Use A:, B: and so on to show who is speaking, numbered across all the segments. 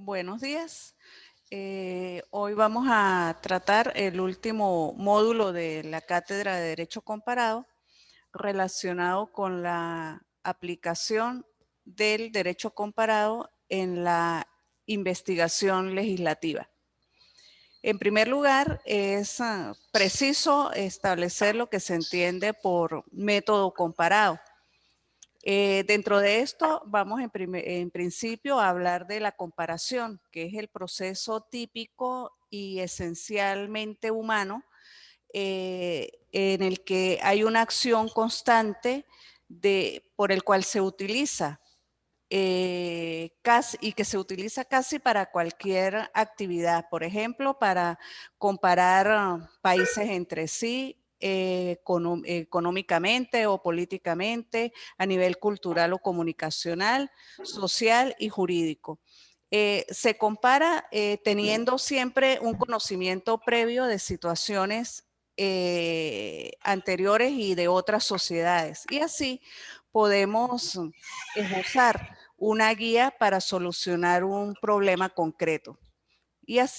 A: Buenos días. Hoy vamos a tratar el último módulo de la Cátedra de Derecho Comparado relacionado con la aplicación del derecho comparado en la investigación legislativa. En primer lugar, es preciso establecer lo que se entiende por método comparado. Dentro de esto vamos en principio a hablar de la comparación, que es el proceso típico y esencialmente humano en el que hay una acción constante por el cual se utiliza y que se utiliza casi para cualquier actividad. Por ejemplo, para comparar países entre sí, económicamente o políticamente, a nivel cultural o comunicacional, social y jurídico. Se compara teniendo siempre un conocimiento previo de situaciones anteriores y de otras sociedades. Y así podemos esbozar una guía para solucionar un problema concreto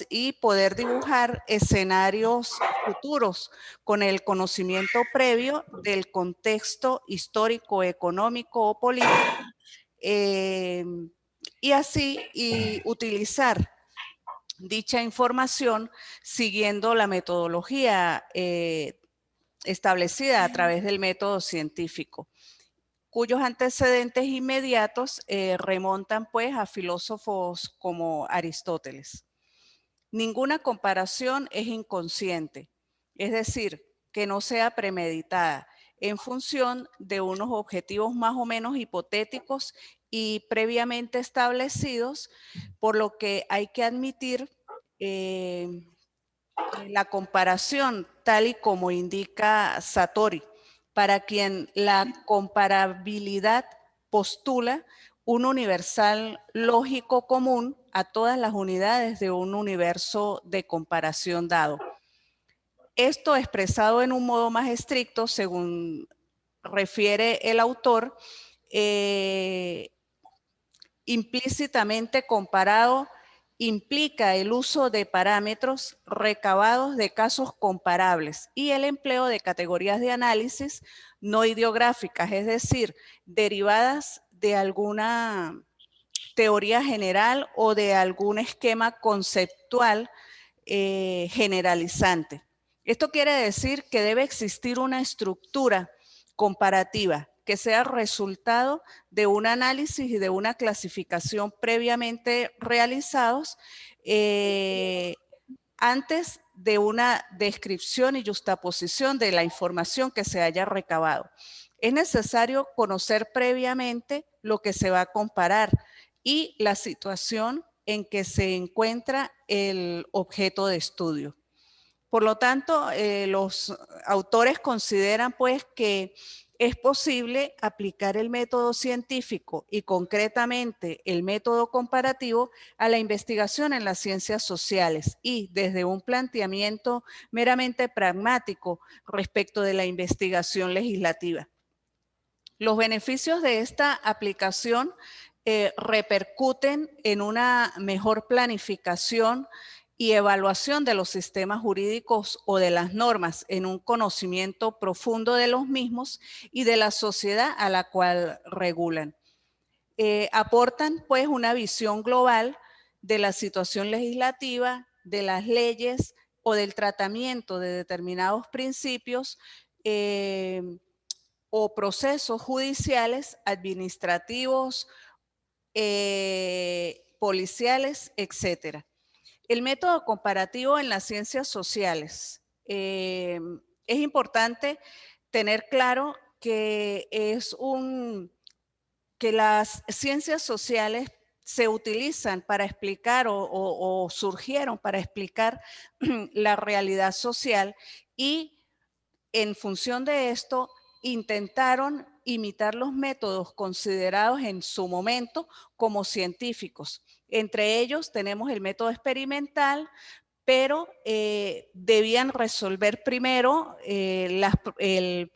A: y poder dibujar escenarios futuros con el conocimiento previo del contexto histórico, económico o político y utilizar dicha información siguiendo la metodología establecida a través del método científico, cuyos antecedentes inmediatos remontan pues a filósofos como Aristóteles. Ninguna comparación es inconsciente, es decir, que no sea premeditada en función de unos objetivos más o menos hipotéticos y previamente establecidos, por lo que hay que admitir la comparación tal y como indica Satori, para quien la comparabilidad postula un universal lógico común a todas las unidades de un universo de comparación dado. Esto expresado en un modo más estricto, según refiere el autor, implícitamente comparado implica el uso de parámetros recabados de casos comparables y el empleo de categorías de análisis no ideográficas, es decir, derivadas de alguna teoría general o de algún esquema conceptual generalizante. Esto quiere decir que debe existir una estructura comparativa que sea resultado de un análisis y de una clasificación previamente realizados antes de una descripción y justaposición de la información que se haya recabado. Es necesario conocer previamente lo que se va a comparar y la situación en que se encuentra el objeto de estudio. Por lo tanto, los autores consideran pues que es posible aplicar el método científico y concretamente el método comparativo a la investigación en las ciencias sociales y desde un planteamiento meramente pragmático respecto de la investigación legislativa. Los beneficios de esta aplicación repercuten en una mejor planificación y evaluación de los sistemas jurídicos o de las normas, en un conocimiento profundo de los mismos y de la sociedad a la cual regulan. Aportan pues una visión global de la situación legislativa, de las leyes o del tratamiento de determinados principios o procesos judiciales, administrativos, policiales, etcétera. El método comparativo en las ciencias sociales. Es importante tener claro que que las ciencias sociales se utilizan para explicar o surgieron para explicar la realidad social y en función de esto intentaron imitar los métodos considerados en su momento como científicos. Entre ellos tenemos el método experimental, pero debían resolver primero el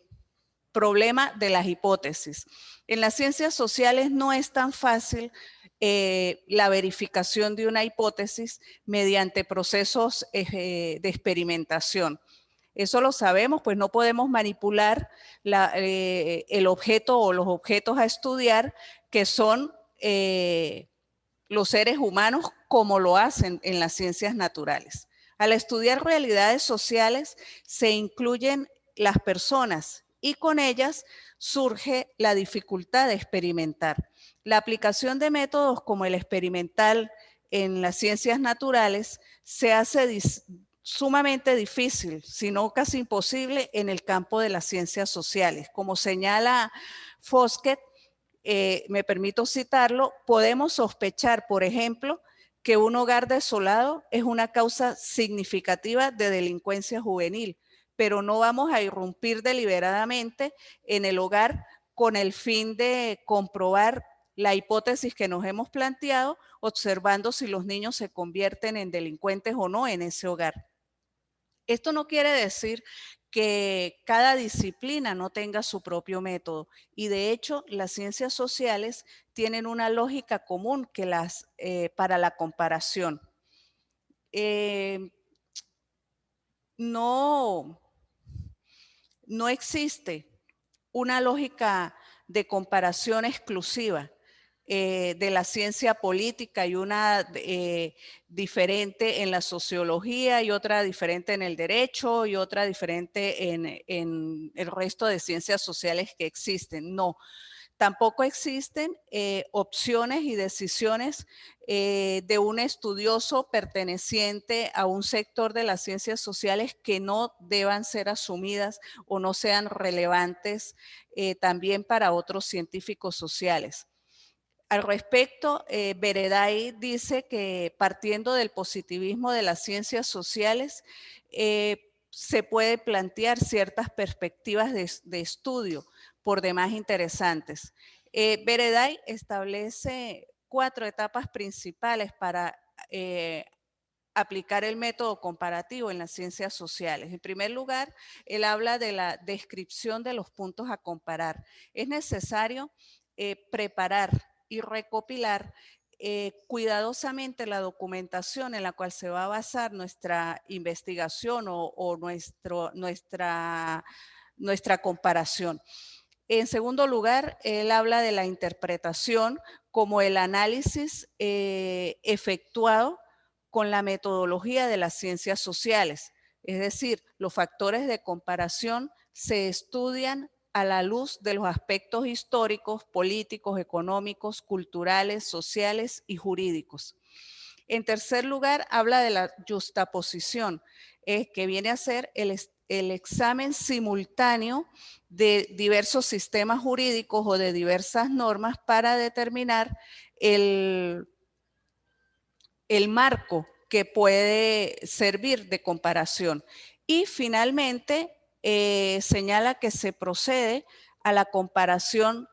A: problema de las hipótesis. En las ciencias sociales no es tan fácil la verificación de una hipótesis mediante procesos de experimentación. Eso lo sabemos, pues no podemos manipular el objeto o los objetos a estudiar, que son los seres humanos, como lo hacen en las ciencias naturales. Al estudiar realidades sociales se incluyen las personas y con ellas surge la dificultad de experimentar. La aplicación de métodos como el experimental en las ciencias naturales se hace sumamente difícil, si no casi imposible, en el campo de las ciencias sociales. Como señala Foskett, me permito citarlo, podemos sospechar, por ejemplo, que un hogar desolado es una causa significativa de delincuencia juvenil, pero no vamos a irrumpir deliberadamente en el hogar con el fin de comprobar la hipótesis que nos hemos planteado, observando si los niños se convierten en delincuentes o no en ese hogar. Esto no quiere decir que cada disciplina no tenga su propio método, y de hecho las ciencias sociales tienen una lógica común que para la comparación. No existe una lógica de comparación exclusiva de la ciencia política, y una diferente en la sociología, y otra diferente en el derecho, y otra diferente en el resto de ciencias sociales que existen. No, tampoco existen opciones y decisiones de un estudioso perteneciente a un sector de las ciencias sociales que no deban ser asumidas o no sean relevantes también para otros científicos sociales. Al respecto, Bereday dice que partiendo del positivismo de las ciencias sociales, se puede plantear ciertas perspectivas de estudio por demás interesantes. Bereday establece 4 etapas principales para aplicar el método comparativo en las ciencias sociales. En primer lugar, él habla de la descripción de los puntos a comparar. Es necesario preparar y recopilar cuidadosamente la documentación en la cual se va a basar nuestra investigación o nuestra comparación. En segundo lugar, él habla de la interpretación como el análisis efectuado con la metodología de las ciencias sociales. Es decir, los factores de comparación se estudian a la luz de los aspectos históricos, políticos, económicos, culturales, sociales y jurídicos. En tercer lugar, habla de la justaposición, que viene a ser el examen simultáneo de diversos sistemas jurídicos o de diversas normas para determinar el marco que puede servir de comparación. Y finalmente, señala que se procede a la comparación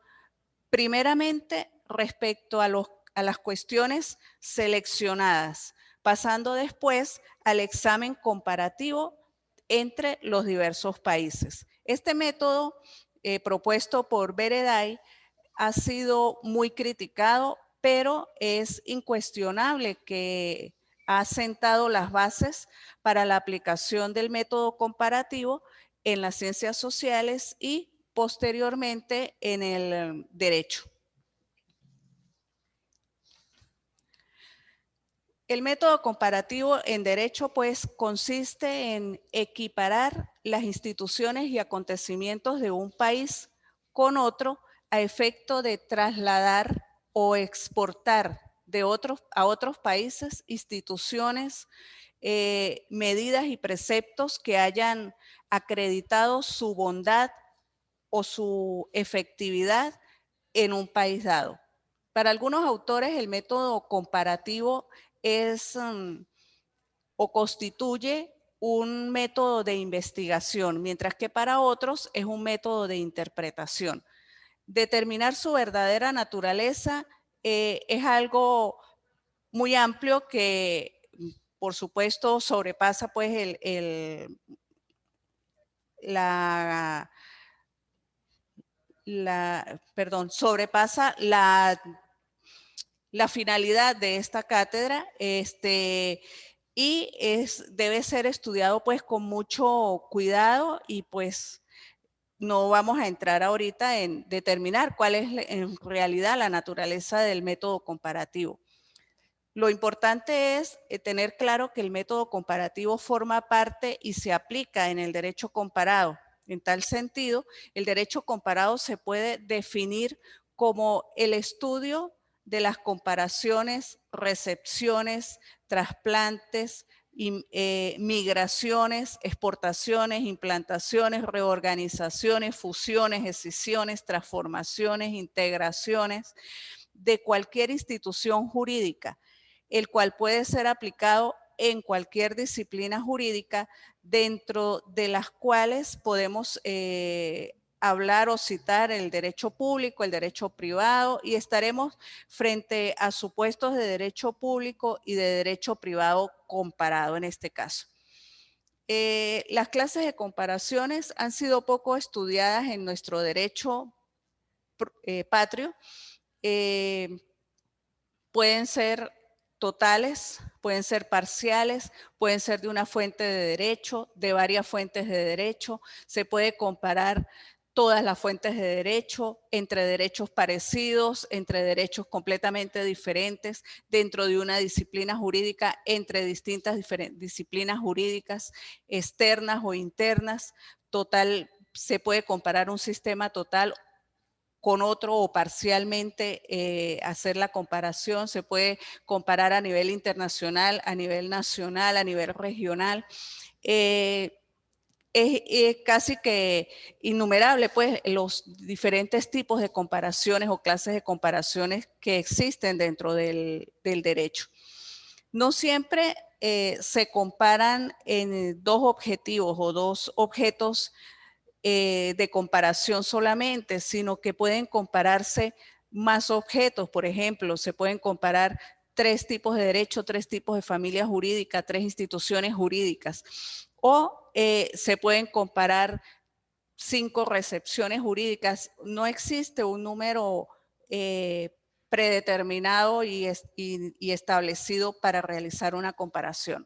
A: primeramente respecto a las cuestiones seleccionadas, pasando después al examen comparativo entre los diversos países. Este método propuesto por Bereday ha sido muy criticado, pero es incuestionable que ha sentado las bases para la aplicación del método comparativo en las ciencias sociales y posteriormente en el derecho. El método comparativo en derecho, pues, consiste en equiparar las instituciones y acontecimientos de un país con otro a efecto de trasladar o exportar a otros países instituciones, medidas y preceptos que hayan acreditado su bondad o su efectividad en un país dado. Para algunos autores, el método comparativo es o constituye un método de investigación, mientras que para otros es un método de interpretación. Determinar su verdadera naturaleza es algo muy amplio que, por supuesto, sobrepasa pues sobrepasa la finalidad de esta cátedra, y debe ser estudiado pues con mucho cuidado, y pues no vamos a entrar ahorita en determinar cuál es en realidad la naturaleza del método comparativo. Lo importante es tener claro que el método comparativo forma parte y se aplica en el derecho comparado. En tal sentido, el derecho comparado se puede definir como el estudio de las comparaciones, recepciones, trasplantes, migraciones, exportaciones, implantaciones, reorganizaciones, fusiones, escisiones, transformaciones, integraciones de cualquier institución jurídica, el cual puede ser aplicado en cualquier disciplina jurídica, dentro de las cuales podemos hablar o citar el derecho público, el derecho privado, y estaremos frente a supuestos de derecho público y de derecho privado comparado en este caso. Las clases de comparaciones han sido poco estudiadas en nuestro derecho patrio. Pueden ser totales, pueden ser parciales, pueden ser de una fuente de derecho, de varias fuentes de derecho. Se puede comparar todas las fuentes de derecho, entre derechos parecidos, entre derechos completamente diferentes, dentro de una disciplina jurídica, entre distintas disciplinas jurídicas, externas o internas. Total, se puede comparar un sistema total con otro o parcialmente hacer la comparación. Se puede comparar a nivel internacional, a nivel nacional, a nivel regional. Es casi que innumerable pues los diferentes tipos de comparaciones o clases de comparaciones que existen dentro del derecho. No siempre se comparan en dos objetivos o dos objetos de comparación solamente, sino que pueden compararse más objetos. Por ejemplo, se pueden comparar 3 tipos de derecho, 3 tipos de familia jurídica, 3 instituciones jurídicas, o se pueden comparar 5 recepciones jurídicas. No existe un número predeterminado y establecido para realizar una comparación.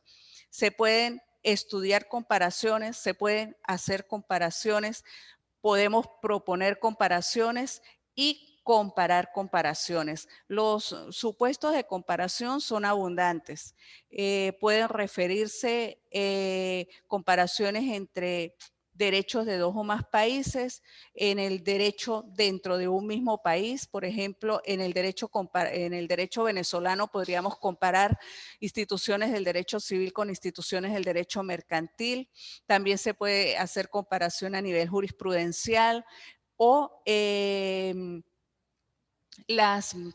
A: Se pueden estudiar comparaciones, se pueden hacer comparaciones, podemos proponer comparaciones y comparar comparaciones. Los supuestos de comparación son abundantes. Pueden referirse comparaciones entre derechos de 2 o más países, en el derecho dentro de un mismo país. Por ejemplo, en el derecho venezolano podríamos comparar instituciones del derecho civil con instituciones del derecho mercantil. También se puede hacer comparación a nivel jurisprudencial, o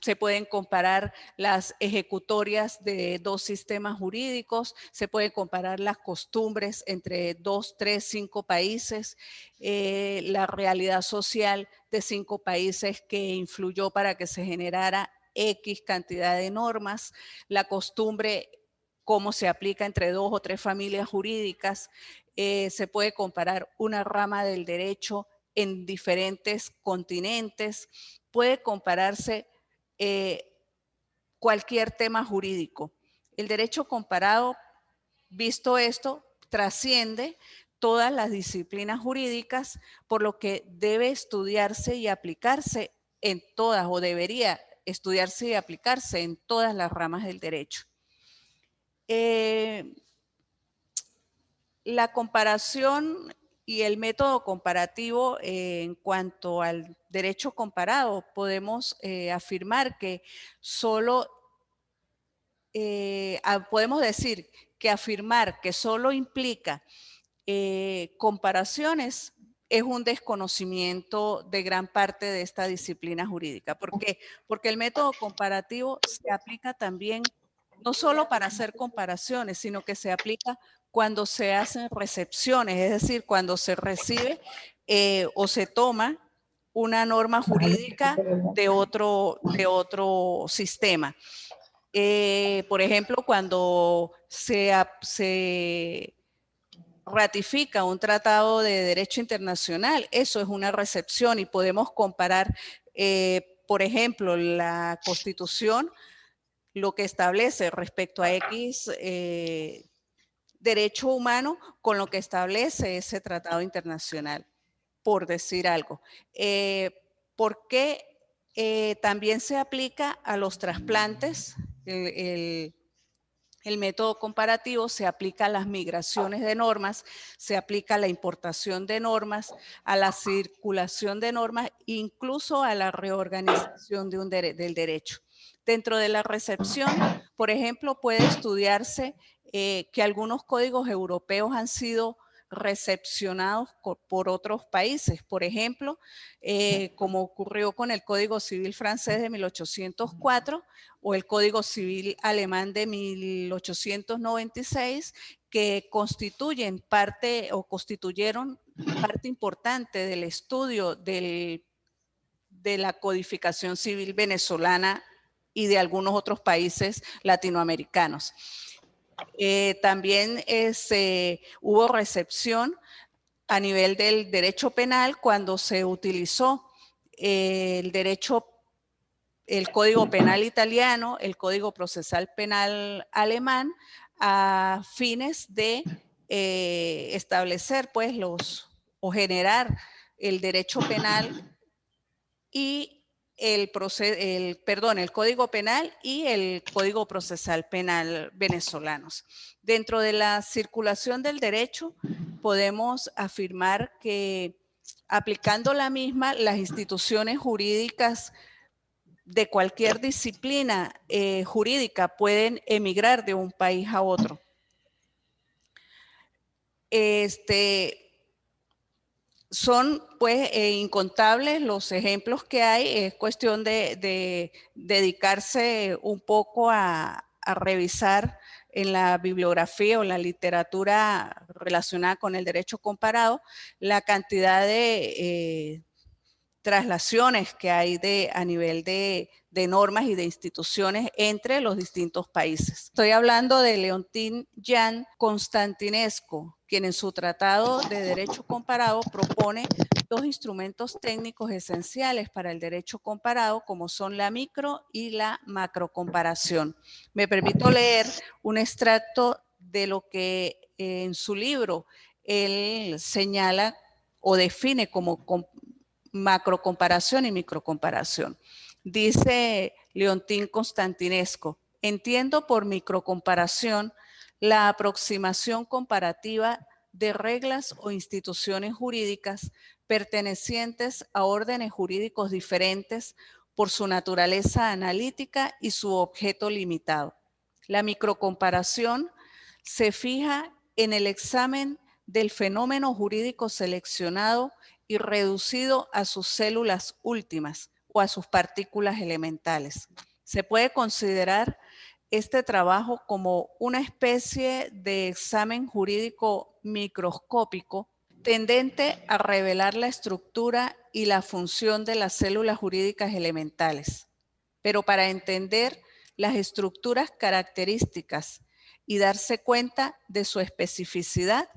A: se pueden comparar las ejecutorias de 2 sistemas jurídicos, se pueden comparar las costumbres entre 2, 3, 5 países, la realidad social de 5 países que influyó para que se generara X cantidad de normas, la costumbre, cómo se aplica entre 2 o 3 familias jurídicas. Se puede comparar una rama del derecho en diferentes continentes. Puede compararse cualquier tema jurídico. El derecho comparado, visto esto, trasciende todas las disciplinas jurídicas, por lo que debe estudiarse y aplicarse en todas, o debería estudiarse y aplicarse en todas las ramas del derecho. La comparación y el método comparativo en cuanto al derecho comparado, podemos afirmar que podemos decir que afirmar que solo implica comparaciones es un desconocimiento de gran parte de esta disciplina jurídica. ¿Por qué? Porque el método comparativo se aplica también no solo para hacer comparaciones, sino que se aplica cuando se hacen recepciones, es decir, cuando se recibe o se toma una norma jurídica de otro sistema. Por ejemplo, cuando se ratifica un tratado de derecho internacional, eso es una recepción, y podemos comparar, por ejemplo, la Constitución lo que establece respecto a X derecho humano con lo que establece ese tratado internacional, por decir algo. ¿Por qué también se aplica a los trasplantes? El método comparativo se aplica a las migraciones de normas, se aplica a la importación de normas, a la circulación de normas, incluso a la reorganización de del derecho. Dentro de la recepción, por ejemplo, puede estudiarse que algunos códigos europeos han sido recepcionados por otros países. Por ejemplo, como ocurrió con el Código Civil francés de 1804 o el Código Civil alemán de 1896, que constituyen parte o constituyeron parte importante del estudio de la codificación civil venezolana y de algunos otros países latinoamericanos. También hubo recepción a nivel del derecho penal cuando se utilizó el Código Penal italiano, el Código Procesal Penal alemán, a fines de establecer pues o generar el derecho penal y el Código Penal y el Código Procesal Penal venezolanos. Dentro de la circulación del derecho, podemos afirmar que aplicando la misma, las instituciones jurídicas de cualquier disciplina jurídica pueden emigrar de un país a otro. Son pues incontables los ejemplos que hay, es cuestión de dedicarse un poco a revisar en la bibliografía o la literatura relacionada con el derecho comparado la cantidad de traslaciones que hay a nivel de normas y de instituciones entre los distintos países. Estoy hablando de Leontín Jan Constantinescu, quien en su tratado de derecho comparado propone dos instrumentos técnicos esenciales para el derecho comparado, como son la micro y la macrocomparación. Me permito leer un extracto de lo que en su libro él señala o define como macrocomparación y microcomparación. Dice Leontín Constantinescu: entiendo por microcomparación la aproximación comparativa de reglas o instituciones jurídicas pertenecientes a órdenes jurídicos diferentes por su naturaleza analítica y su objeto limitado. La microcomparación se fija en el examen del fenómeno jurídico seleccionado y reducido a sus células últimas o a sus partículas elementales. Se puede considerar este trabajo como una especie de examen jurídico microscópico tendente a revelar la estructura y la función de las células jurídicas elementales. Pero para entender las estructuras características y darse cuenta de su especificidad,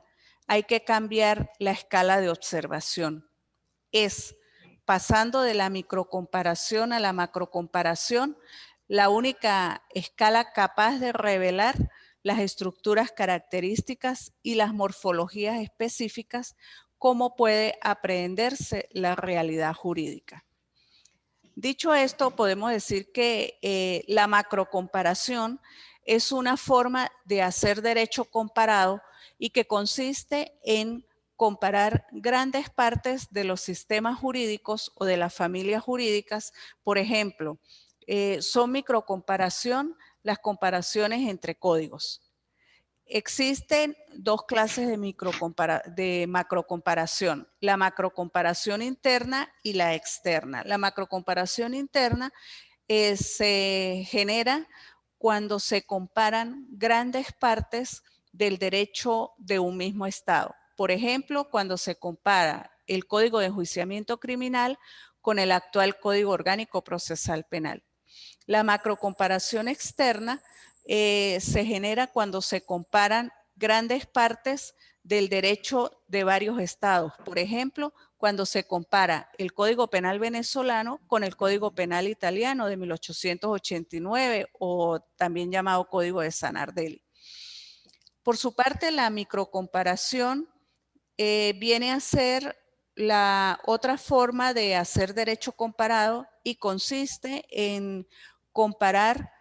A: hay que cambiar la escala de observación. Es, pasando de la microcomparación a la macrocomparación, la única escala capaz de revelar las estructuras características y las morfologías específicas, cómo puede aprehenderse la realidad jurídica. Dicho esto, podemos decir que la macrocomparación es una forma de hacer derecho comparado y que consiste en comparar grandes partes de los sistemas jurídicos o de las familias jurídicas. Por ejemplo, son microcomparación las comparaciones entre códigos. Existen dos clases de macrocomparación, la macrocomparación interna y la externa. La macrocomparación interna se genera cuando se comparan grandes partes del derecho de un mismo estado. Por ejemplo, cuando se compara el Código de Enjuiciamiento Criminal con el actual Código Orgánico Procesal Penal. La macrocomparación externa se genera cuando se comparan grandes partes del derecho de varios estados. Por ejemplo, cuando se compara el Código Penal venezolano con el Código Penal italiano de 1889 o también llamado Código de Sanardelli. Por su parte, la microcomparación viene a ser la otra forma de hacer derecho comparado y consiste en comparar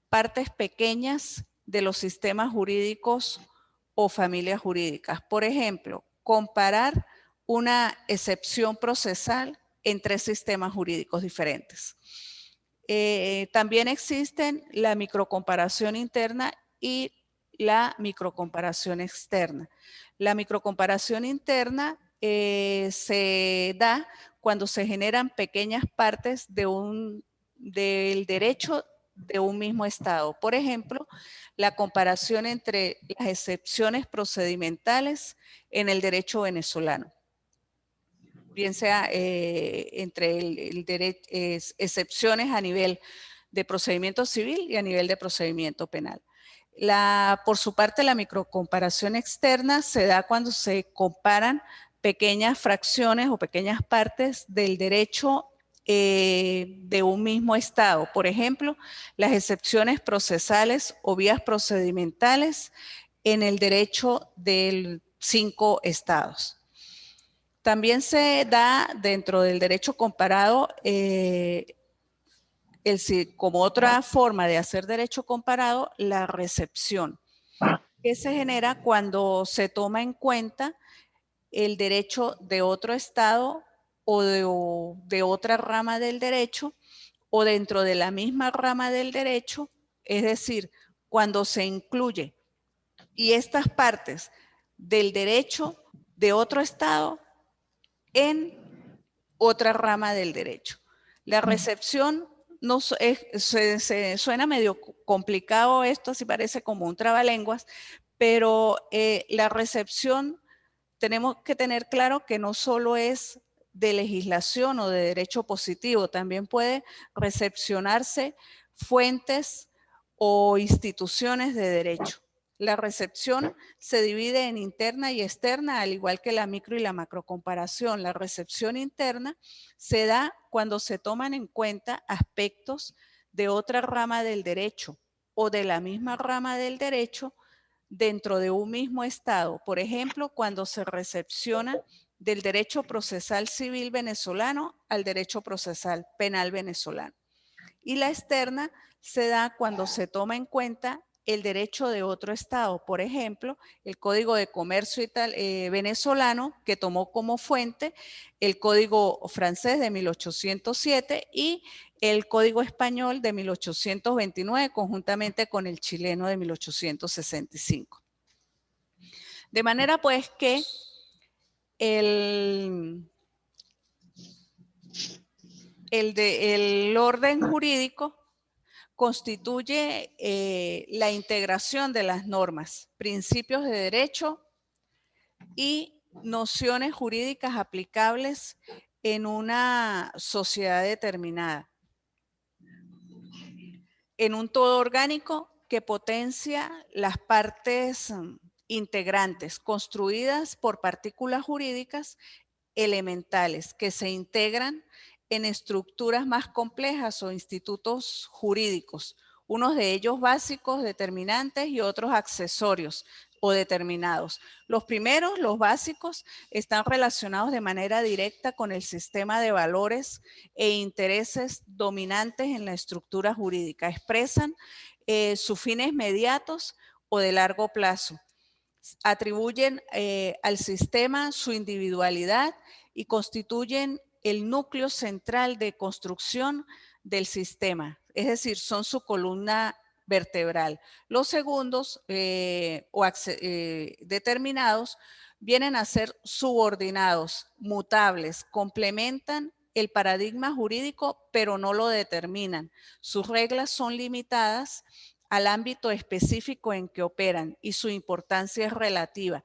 A: partes pequeñas de los sistemas jurídicos o familias jurídicas. Por ejemplo, comparar una excepción procesal en 3 sistemas jurídicos diferentes. También existen la microcomparación interna y la microcomparación externa. La microcomparación interna se da cuando se generan pequeñas partes del derecho de un mismo estado. Por ejemplo, la comparación entre las excepciones procedimentales en el derecho venezolano, bien sea entre excepciones a nivel de procedimiento civil y a nivel de procedimiento penal. Por su parte, la microcomparación externa se da cuando se comparan pequeñas fracciones o pequeñas partes del derecho de un mismo estado. Por ejemplo, las excepciones procesales o vías procedimentales en el derecho de 5 estados. También se da dentro del derecho comparado como otra forma de hacer derecho comparado, la recepción, que se genera cuando se toma en cuenta el derecho de otro estado o de otra rama del derecho o dentro de la misma rama del derecho, es decir, cuando se incluye y estas partes del derecho de otro estado en otra rama del derecho. La recepción suena medio complicado esto, así parece como un trabalenguas, pero la recepción tenemos que tener claro que no solo es de legislación o de derecho positivo, también puede recepcionarse fuentes o instituciones de derecho. La recepción se divide en interna y externa, al igual que la micro y la macrocomparación. La recepción interna se da cuando se toman en cuenta aspectos de otra rama del derecho o de la misma rama del derecho dentro de un mismo estado. Por ejemplo, cuando se recepciona del derecho procesal civil venezolano al derecho procesal penal venezolano. Y la externa se da cuando se toma en cuenta el derecho de otro estado. Por ejemplo, el Código de Comercio venezolano, que tomó como fuente el Código francés de 1807 y el Código español de 1829, conjuntamente con el chileno de 1865. De manera pues que el orden jurídico constituye la integración de las normas, principios de derecho y nociones jurídicas aplicables en una sociedad determinada, en un todo orgánico que potencia las partes integrantes construidas por partículas jurídicas elementales que se integran en estructuras más complejas o institutos jurídicos, unos de ellos básicos, determinantes y otros accesorios o determinados. Los primeros, los básicos, están relacionados de manera directa con el sistema de valores e intereses dominantes en la estructura jurídica. Expresan sus fines mediatos o de largo plazo. Atribuyen al sistema su individualidad y constituyen el núcleo central de construcción del sistema, es decir, son su columna vertebral. Los segundos determinados vienen a ser subordinados, mutables, complementan el paradigma jurídico, pero no lo determinan. Sus reglas son limitadas al ámbito específico en que operan y su importancia es relativa.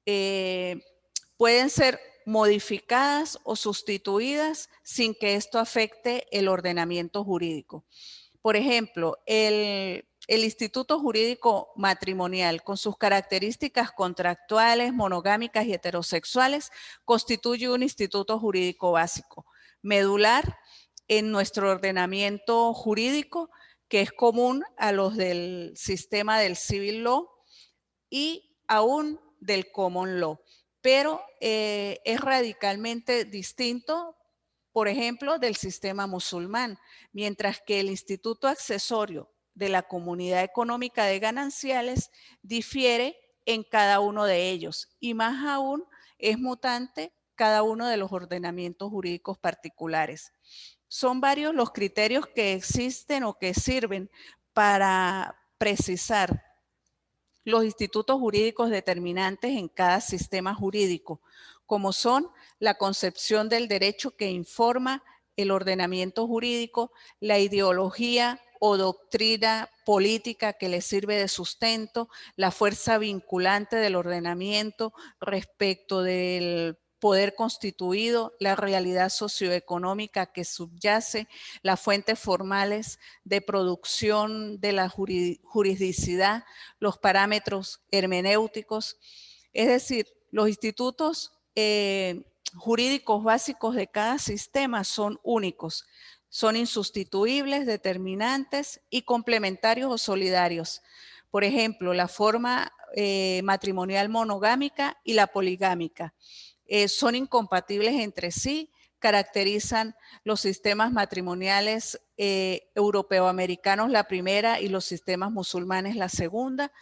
A: Pueden ser modificadas o sustituidas sin que esto afecte el ordenamiento jurídico. Por ejemplo, el el instituto jurídico matrimonial, con sus características contractuales, monogámicas y heterosexuales, constituye un instituto jurídico básico, medular en nuestro ordenamiento jurídico, que es común a los del sistema del civil law y aún del common law, pero es radicalmente distinto, por ejemplo, del sistema musulmán, mientras que el instituto accesorio de la Comunidad Económica de Gananciales difiere en cada uno de ellos y más aún es mutante cada uno de los ordenamientos jurídicos particulares. Son varios los criterios que existen o que sirven para precisar los institutos jurídicos determinantes en cada sistema jurídico, como son la concepción del derecho que informa el ordenamiento jurídico, la ideología o doctrina política que le sirve de sustento, la fuerza vinculante del ordenamiento respecto del poder constituido, la realidad socioeconómica que subyace, las fuentes formales de producción de la juridicidad, los parámetros hermenéuticos, es decir, los institutos jurídicos básicos de cada sistema son únicos, son insustituibles, determinantes y complementarios o solidarios. Por ejemplo, la forma matrimonial monogámica y la poligámica son incompatibles entre sí, caracterizan los sistemas matrimoniales europeoamericanos la primera y los sistemas musulmanes la segunda.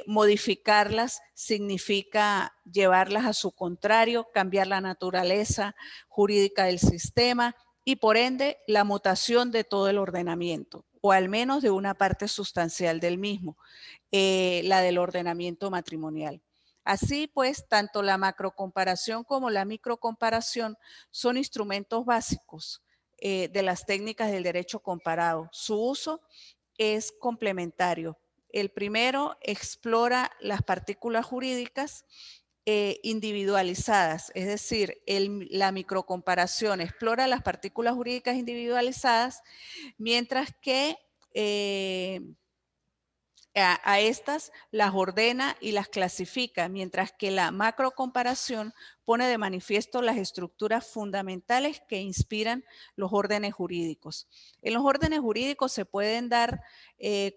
A: Modificarlas significa llevarlas a su contrario, cambiar la naturaleza jurídica del sistema y por ende la mutación de todo el ordenamiento, o al menos de una parte sustancial del mismo, la del ordenamiento matrimonial. Así pues, tanto la macrocomparación como la microcomparación son instrumentos básicos de las técnicas del derecho comparado. Su uso es complementario. El primero explora las partículas jurídicas individualizadas, es decir, la microcomparación explora las partículas jurídicas individualizadas, mientras que a estas las ordena y las clasifica, mientras que la macrocomparación pone de manifiesto las estructuras fundamentales que inspiran los órdenes jurídicos. En los órdenes jurídicos se pueden dar,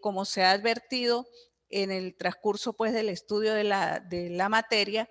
A: como se ha advertido en el transcurso pues, del estudio de la materia,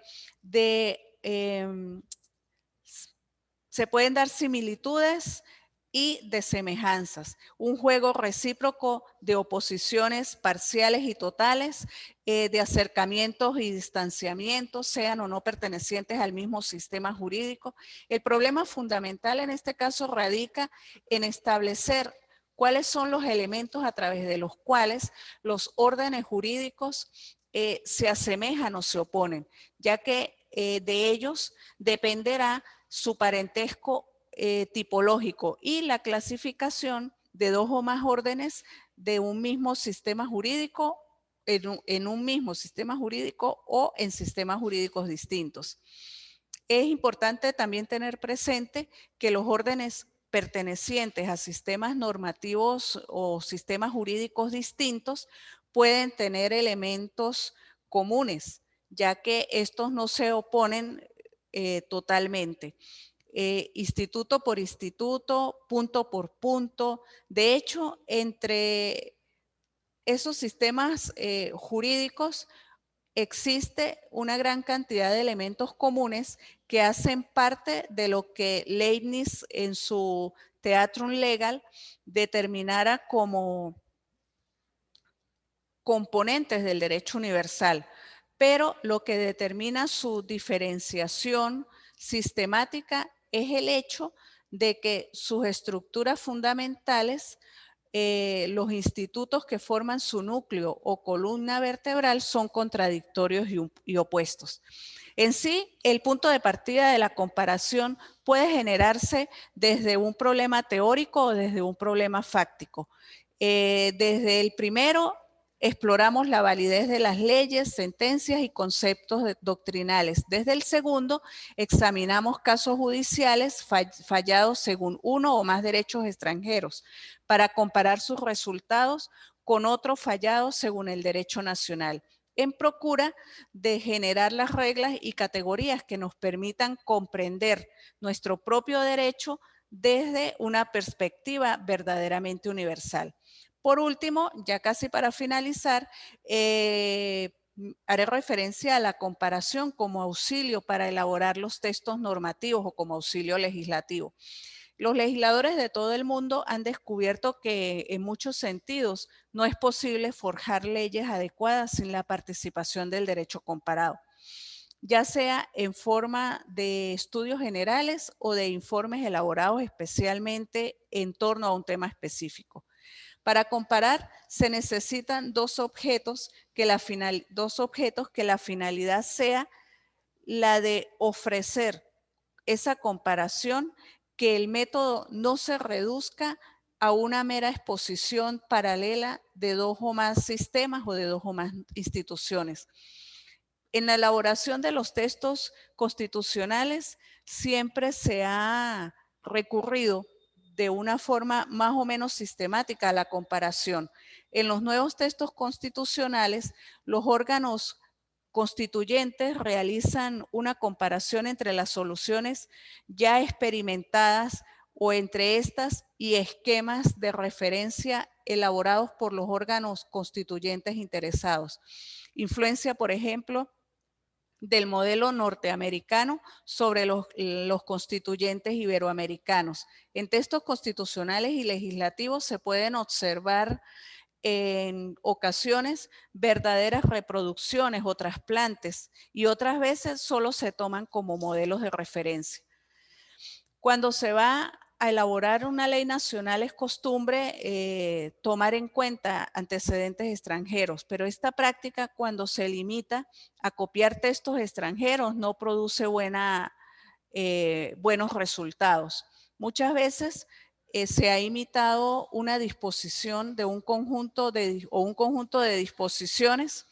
A: se pueden dar similitudes y de semejanzas, un juego recíproco de oposiciones parciales y totales, de acercamientos y distanciamientos, sean o no pertenecientes al mismo sistema jurídico. El problema fundamental en este caso radica en establecer cuáles son los elementos a través de los cuales los órdenes jurídicos se asemejan o se oponen, ya que de ellos dependerá su parentesco tipológico y la clasificación de dos o más órdenes de un mismo sistema jurídico, en un mismo sistema jurídico o en sistemas jurídicos distintos. Es importante también tener presente que los órdenes pertenecientes a sistemas normativos o sistemas jurídicos distintos pueden tener elementos comunes, ya que estos no se oponen totalmente. Instituto por instituto, punto por punto. De hecho, entre esos sistemas jurídicos existe una gran cantidad de elementos comunes que hacen parte de lo que Leibniz en su Theatrum Legal determinara como componentes del derecho universal, pero lo que determina su diferenciación sistemática es el hecho de que sus estructuras fundamentales, los institutos que forman su núcleo o columna vertebral son contradictorios y opuestos. En sí, el punto de partida de la comparación puede generarse desde un problema teórico o desde un problema fáctico. Desde el primero, exploramos la validez de las leyes, sentencias y conceptos doctrinales. Desde el segundo, examinamos casos judiciales fallados según uno o más derechos extranjeros para comparar sus resultados con otro fallado según el derecho nacional, en procura de generar las reglas y categorías que nos permitan comprender nuestro propio derecho desde una perspectiva verdaderamente universal. Por último, ya casi para finalizar, haré referencia a la comparación como auxilio para elaborar los textos normativos o como auxilio legislativo. Los legisladores de todo el mundo han descubierto que en muchos sentidos no es posible forjar leyes adecuadas sin la participación del derecho comparado, ya sea en forma de estudios generales o de informes elaborados especialmente en torno a un tema específico. Para comparar, se necesitan dos objetos que la finalidad sea la de ofrecer esa comparación, que el método no se reduzca a una mera exposición paralela de dos o más sistemas o de dos o más instituciones. En la elaboración de los textos constitucionales siempre se ha recurrido de una forma más o menos sistemática a la comparación. En los nuevos textos constitucionales, los órganos constituyentes realizan una comparación entre las soluciones ya experimentadas o entre estas y esquemas de referencia elaborados por los órganos constituyentes interesados. Influencia, por ejemplo, del modelo norteamericano sobre los constituyentes iberoamericanos. En textos constitucionales y legislativos se pueden observar en ocasiones verdaderas reproducciones o trasplantes y otras veces solo se toman como modelos de referencia. Cuando se va a elaborar una ley nacional es costumbre tomar en cuenta antecedentes extranjeros, pero esta práctica, cuando se limita a copiar textos extranjeros, no produce buenos resultados. Muchas veces se ha imitado una disposición de un conjunto de disposiciones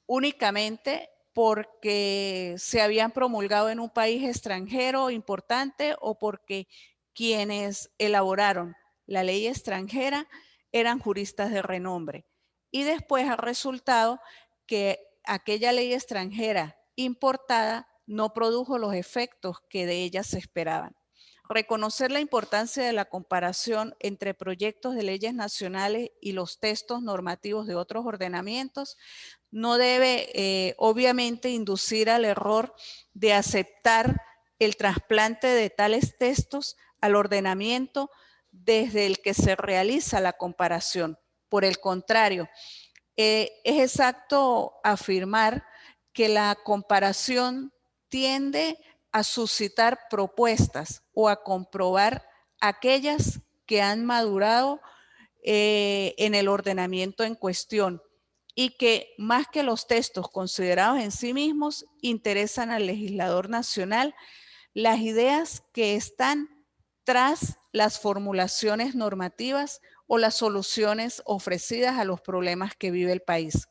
A: únicamente porque se habían promulgado en un país extranjero importante o porque quienes elaboraron la ley extranjera eran juristas de renombre. Y después ha resultado que aquella ley extranjera importada no produjo los efectos que de ella se esperaban. Reconocer la importancia de la comparación entre proyectos de leyes nacionales y los textos normativos de otros ordenamientos no debe, obviamente, inducir al error de aceptar el trasplante de tales textos al ordenamiento desde el que se realiza la comparación. Por el contrario, es exacto afirmar que la comparación tiende a suscitar propuestas o a comprobar aquellas que han madurado en el ordenamiento en cuestión y que más que los textos considerados en sí mismos interesan al legislador nacional las ideas que están tras las formulaciones normativas o las soluciones ofrecidas a los problemas que vive el país.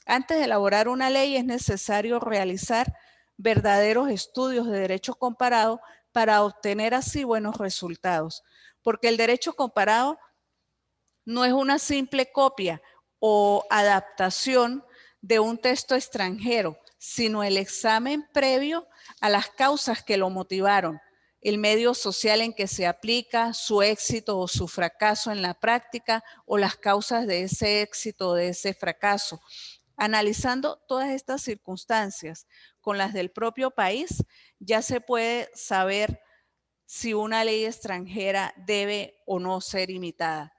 A: Antes de elaborar una ley es necesario realizar verdaderos estudios de derecho comparado para obtener así buenos resultados, porque el derecho comparado no es una simple copia o adaptación de un texto extranjero, sino el examen previo a las causas que lo motivaron, el medio social en que se aplica, su éxito o su fracaso en la práctica o las causas de ese éxito o de ese fracaso. Analizando todas estas circunstancias con las del propio país, ya se puede saber si una ley extranjera debe o no ser imitada.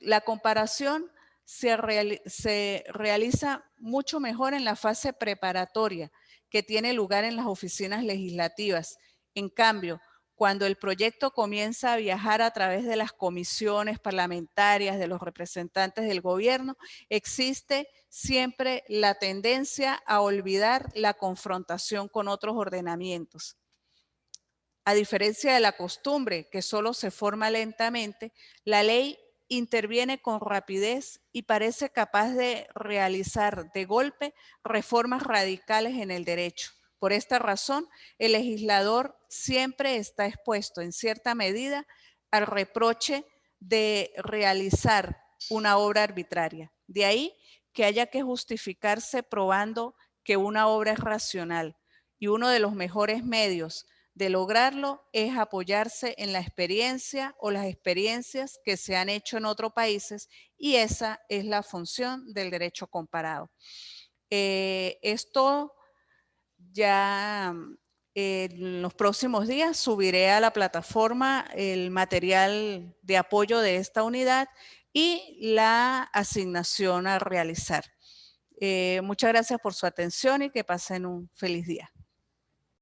A: La comparación se realiza mucho mejor en la fase preparatoria, que tiene lugar en las oficinas legislativas. En cambio, cuando el proyecto comienza a viajar a través de las comisiones parlamentarias, de los representantes del gobierno, existe siempre la tendencia a olvidar la confrontación con otros ordenamientos. A diferencia de la costumbre, que solo se forma lentamente, la ley interviene con rapidez y parece capaz de realizar de golpe reformas radicales en el derecho. Por esta razón, el legislador siempre está expuesto en cierta medida al reproche de realizar una obra arbitraria. De ahí que haya que justificarse probando que una obra es racional. Y uno de los mejores medios de lograrlo es apoyarse en la experiencia o las experiencias que se han hecho en otros países, y esa es la función del derecho comparado. Esto ya en los próximos días subiré a la plataforma el material de apoyo de esta unidad y la asignación a realizar. Muchas gracias por su atención y que pasen un feliz día.